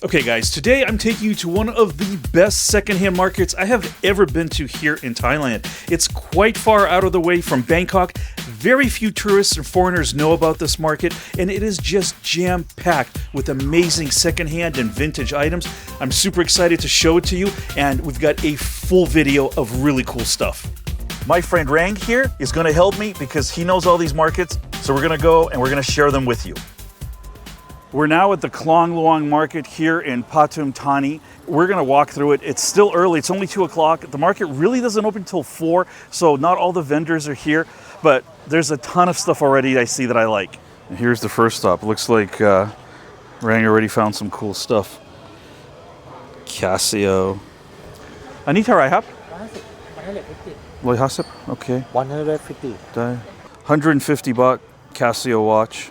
Okay guys, today I'm taking you to one of the best secondhand markets I have ever been to here in Thailand. It's quite far out of the way from Bangkok. Very few tourists and foreigners know about this market, and it is just jam-packed with amazing secondhand and vintage items. I'm super excited to show it to you, and we've got a full video of really cool stuff. My friend Rang here is going to help me because he knows all these markets, so we're going to go and we're going to share them with you. We're now at the Klong Luang market here in Pathum Thani. We're gonna walk through it. It's still early, it's only 2 o'clock. The market really doesn't open until 4, so not all the vendors are here, but there's a ton of stuff already I see that I like. And here's the first stop. Looks like Rang already found some cool stuff. Casio. Anita Raihap? 150. Okay. 150. 150 baht Casio watch.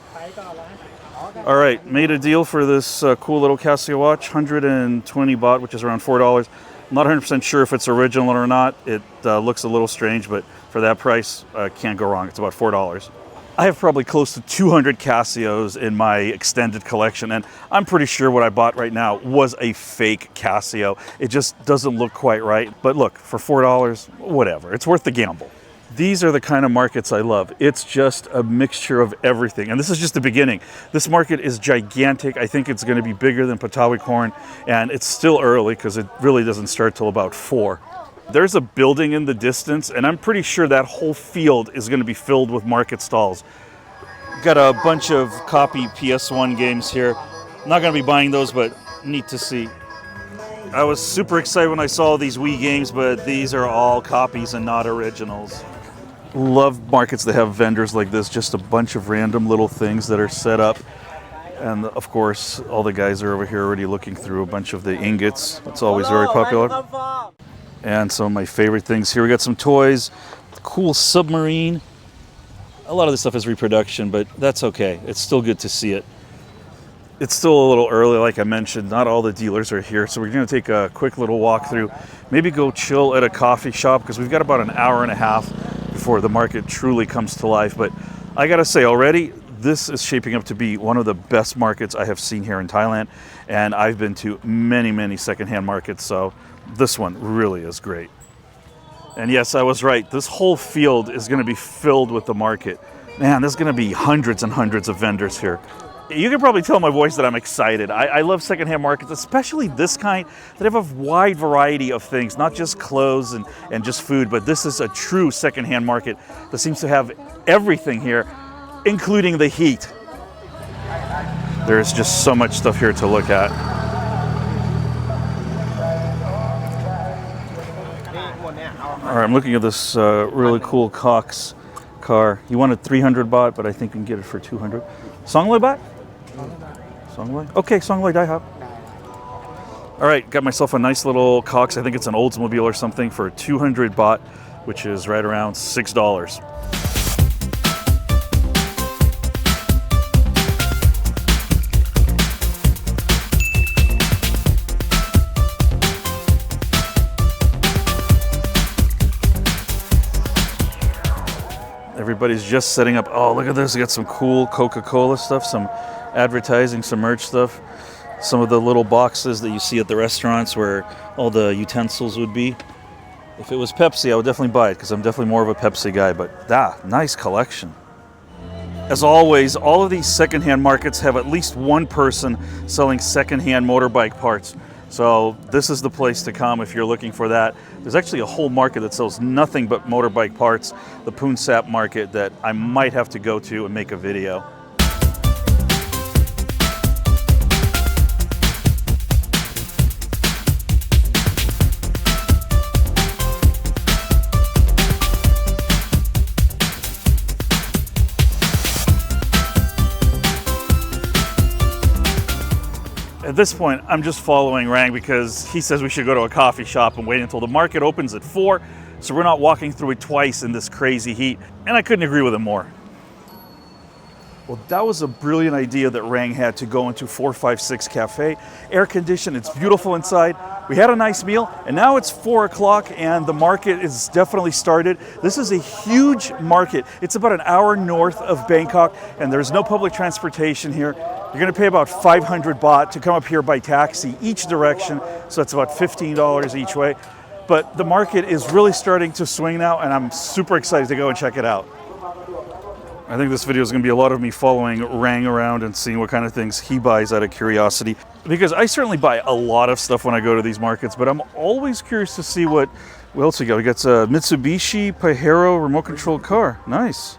All right, made a deal for this cool little Casio watch, 120 baht, which is around $4. I'm not 100% sure if it's original or not. It looks a little strange, but for that price, can't go wrong. It's about $4. I have probably close to 200 Casios in my extended collection, and I'm pretty sure what I bought right now was a fake Casio. It just doesn't look quite right, but look, for $4, whatever. It's worth the gamble. These are the kind of markets I love. It's just a mixture of everything. And this is just the beginning. This market is gigantic. I think it's going to be bigger than Patawi Corn. And it's still early because it really doesn't start till about 4. There's a building in the distance, and I'm pretty sure that whole field is going to be filled with market stalls. Got a bunch of copy PS1 games here. Not going to be buying those, but neat to see. I was super excited when I saw these Wii games, but these are all copies and not originals. Love markets that have vendors like this, just a bunch of random little things that are set up. And of course, all the guys are over here already looking through a bunch of the ingots. It's always very popular. And some of my favorite things here. We got some toys, cool submarine. A lot of this stuff is reproduction, but that's okay. It's still good to see it. It's still a little early, like I mentioned. Not all the dealers are here, so we're going to take a quick little walk through. Maybe go chill at a coffee shop, because we've got about an hour and a half before the market truly comes to life. But I gotta say already, this is shaping up to be one of the best markets I have seen here in Thailand. And I've been to many, many secondhand markets, so this one really is great. And yes, I was right. This whole field is going to be filled with the market. Man, there's going to be hundreds and hundreds of vendors here. You can probably tell my voice that I'm excited. I love secondhand markets, especially this kind that have a wide variety of things, not just clothes and just food, but this is a true secondhand market that seems to have everything here, including the heat. There's just so much stuff here to look at. All right, I'm looking at this really cool Cox car. He wanted 300 baht, but I think we can get it for 200. Songloi baht? Songloi? Okay, Songloi Dai Hop. All right, got myself a nice little Cox. I think it's an Oldsmobile or something for 200 baht, which is right around $6. Everybody's just setting up. Oh, look at this. We got some cool Coca-Cola stuff, some advertising, some merch stuff. Some of the little boxes that you see at the restaurants where all the utensils would be. If it was Pepsi, I would definitely buy it because I'm definitely more of a Pepsi guy, but nice collection. As always, all of these secondhand markets have at least one person selling secondhand motorbike parts. So this is the place to come if you're looking for that. There's actually a whole market that sells nothing but motorbike parts, the Poonsap market, that I might have to go to and make a video. At this point, I'm just following Rang because he says we should go to a coffee shop and wait until the market opens at 4, so we're not walking through it twice in this crazy heat, and I couldn't agree with him more. Well, that was a brilliant idea that Rang had to go into 456 Cafe. Air conditioned, it's beautiful inside. We had a nice meal, and now it's 4 o'clock, and the market is definitely started. This is a huge market. It's about an hour north of Bangkok, and there's no public transportation here. You're going to pay about 500 baht to come up here by taxi each direction, so it's about $15 each way. But the market is really starting to swing now, and I'm super excited to go and check it out. I think this video is going to be a lot of me following Rang around and seeing what kind of things he buys out of curiosity. Because I certainly buy a lot of stuff when I go to these markets, but I'm always curious to see what else we got. We got a Mitsubishi Pajero remote control car. Nice.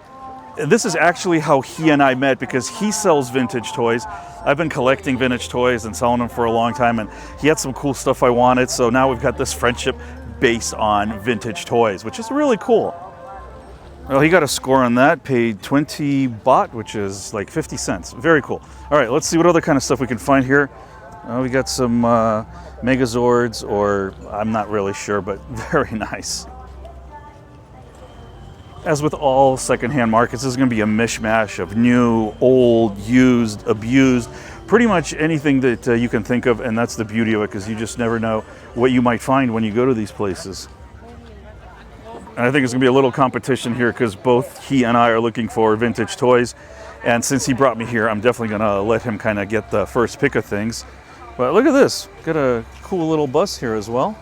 This is actually how he and I met, because he sells vintage toys. I've been collecting vintage toys and selling them for a long time, and he had some cool stuff I wanted, so now we've got this friendship based on vintage toys, which is really cool. Well, he got a score on that, paid 20 baht, which is like 50 cents. Very cool. All right, let's see what other kind of stuff we can find here. We got some Megazords, or I'm not really sure, but very nice. As with all secondhand markets, this is going to be a mishmash of new, old, used, abused, pretty much anything that you can think of, and that's the beauty of it, because you just never know what you might find when you go to these places. And I think it's going to be a little competition here, because both he and I are looking for vintage toys, and since he brought me here, I'm definitely going to let him kind of get the first pick of things. But look at this, got a cool little bus here as well.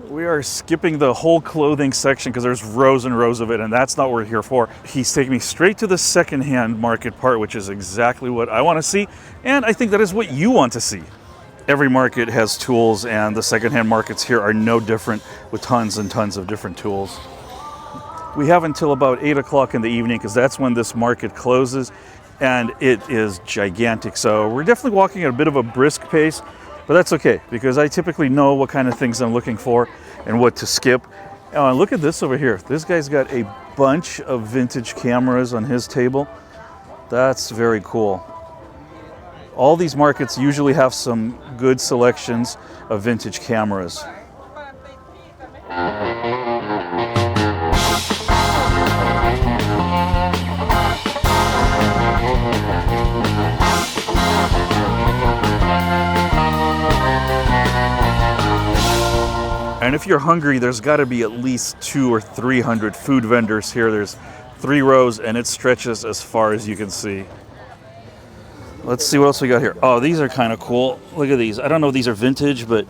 We are skipping the whole clothing section because there's rows and rows of it, and that's not what we're here for. He's taking me straight to the secondhand market part, which is exactly what I want to see, and I think that is what you want to see. Every market has tools, and the secondhand markets here are no different, with tons and tons of different tools. We have until about 8 o'clock in the evening, because that's when this market closes, and it is gigantic. So we're definitely walking at a bit of a brisk pace, but that's okay, because I typically know what kind of things I'm looking for and what to skip. Look at this over here. This guy's got a bunch of vintage cameras on his table. That's very cool. All these markets usually have some good selections of vintage cameras. And if you're hungry, there's got to be at least 200 or 300 food vendors here. There's 3 rows, and it stretches as far as you can see. Let's see what else we got here. Oh, these are kind of cool. Look at these. I don't know if these are vintage, but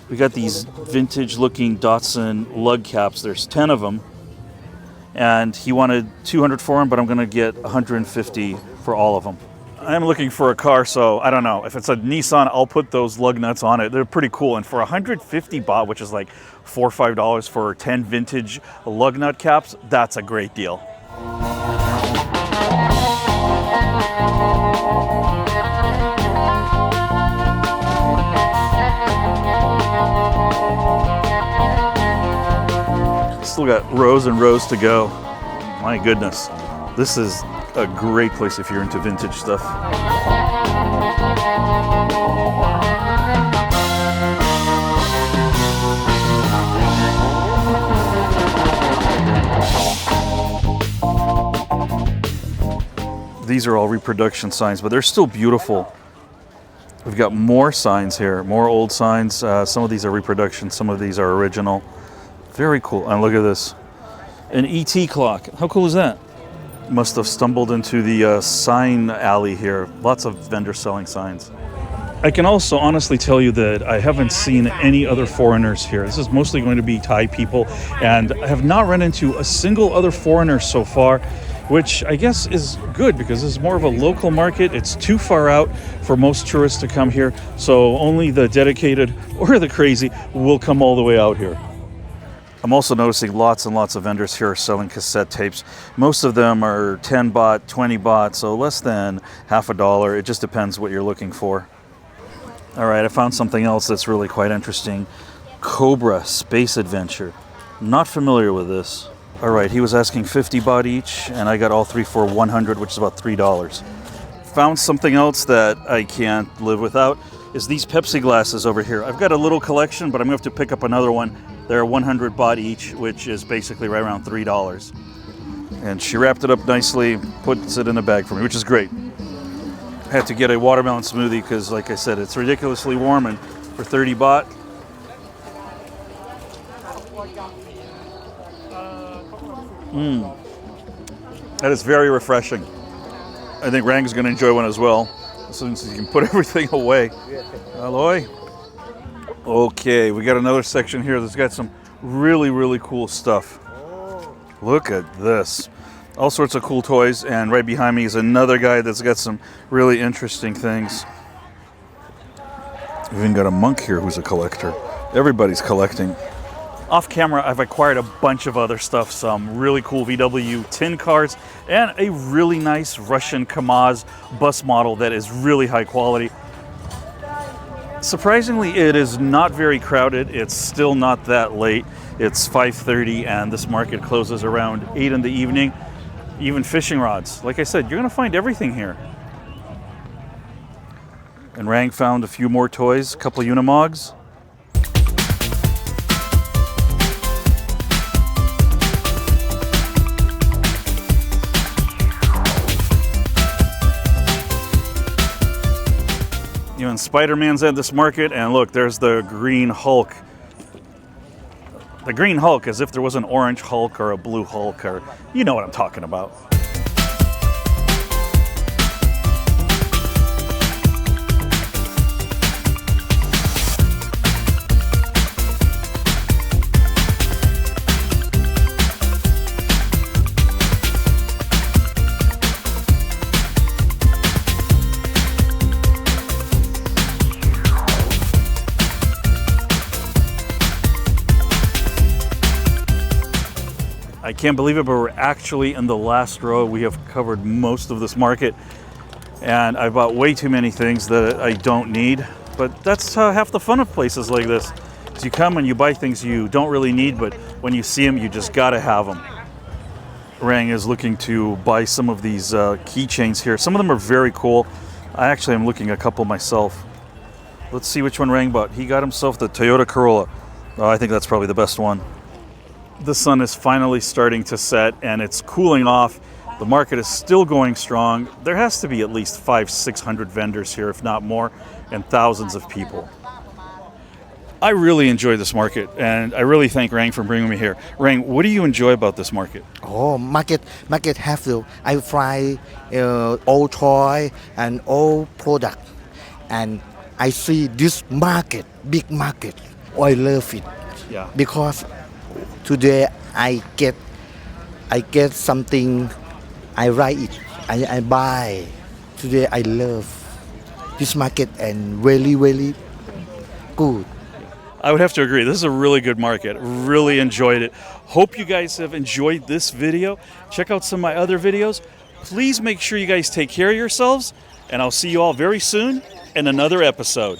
we got these vintage-looking Datsun lug caps. There's 10 of them, and he wanted 200 for them, but I'm going to get 150 for all of them. I'm looking for a car, so I don't know. If it's a Nissan, I'll put those lug nuts on it. They're pretty cool. And for 150 baht, which is like $4 or $5 for 10 vintage lug nut caps, that's a great deal. Still got rows and rows to go. My goodness. This is a great place if you're into vintage stuff. These are all reproduction signs, but they're still beautiful. We've got more signs here, more old signs. Some of these are reproduction, some of these are original. Very cool. And look at this. An ET clock. How cool is that? Must have stumbled into the sign alley here. Lots of vendors selling signs. I can also honestly tell you that I haven't seen any other foreigners here. This is mostly going to be Thai people, and I have not run into a single other foreigner so far, which I guess is good because this is more of a local market. It's too far out for most tourists to come here, so only the dedicated or the crazy will come all the way out here. I'm also noticing lots and lots of vendors here are selling cassette tapes. Most of them are 10 baht, 20 baht, so less than half a dollar. It just depends what you're looking for. All right, I found something else that's really quite interesting. Cobra Space Adventure. Not familiar with this. All right, he was asking 50 baht each, and I got all 3 for 100, which is about $3. Found something else that I can't live without, is these Pepsi glasses over here. I've got a little collection, but I'm going to have to pick up another one. They're 100 baht each, which is basically right around $3. And she wrapped it up nicely, puts it in a bag for me, which is great. I had to get a watermelon smoothie because, like I said, it's ridiculously warm, and for 30 baht. That is very refreshing. I think Rang's going to enjoy one as well. as soon as you can put everything away. Aloy. Okay, we got another section here that's got some really, really cool stuff. Look at this. All sorts of cool toys, and right behind me is another guy that's got some really interesting things. We've even got a monk here who's a collector. Everybody's collecting. Off camera, I've acquired a bunch of other stuff, some really cool VW tin cars, and a really nice Russian Kamaz bus model that is really high quality. Surprisingly, it is not very crowded. It's still not that late. It's 5:30 and this market closes around 8 in the evening. Even fishing rods. Like I said, you're going to find everything here. And Rang found a few more toys, a couple Unimogs. Even Spider-Man's at this market, and look, there's the Green Hulk. The Green Hulk, as if there was an orange Hulk or a blue Hulk, or you know what I'm talking about. I can't believe it, but we're actually in the last row. We have covered most of this market, and I bought way too many things that I don't need. But that's half the fun of places like this. Is you come and you buy things you don't really need, but when you see them, you just gotta have them. Rang is looking to buy some of these keychains here. Some of them are very cool. I actually am looking at a couple myself. Let's see which one Rang bought. He got himself the Toyota Corolla. Oh, I think that's probably the best one. The sun is finally starting to set and it's cooling off. The market is still going strong. There has to be at least 500-600 vendors here, if not more, and thousands of people. I really enjoy this market, and I really thank Rang for bringing me here. Rang, what do you enjoy about this market? Oh, market have to. I fry all toy and all product, and I see this market, big market. I love it. Yeah. Because today I get something. I write it. I buy. Today I love this market and really, really good. I would have to agree. This is a really good market. Really enjoyed it. Hope you guys have enjoyed this video. Check out some of my other videos. Please make sure you guys take care of yourselves, and I'll see you all very soon in another episode.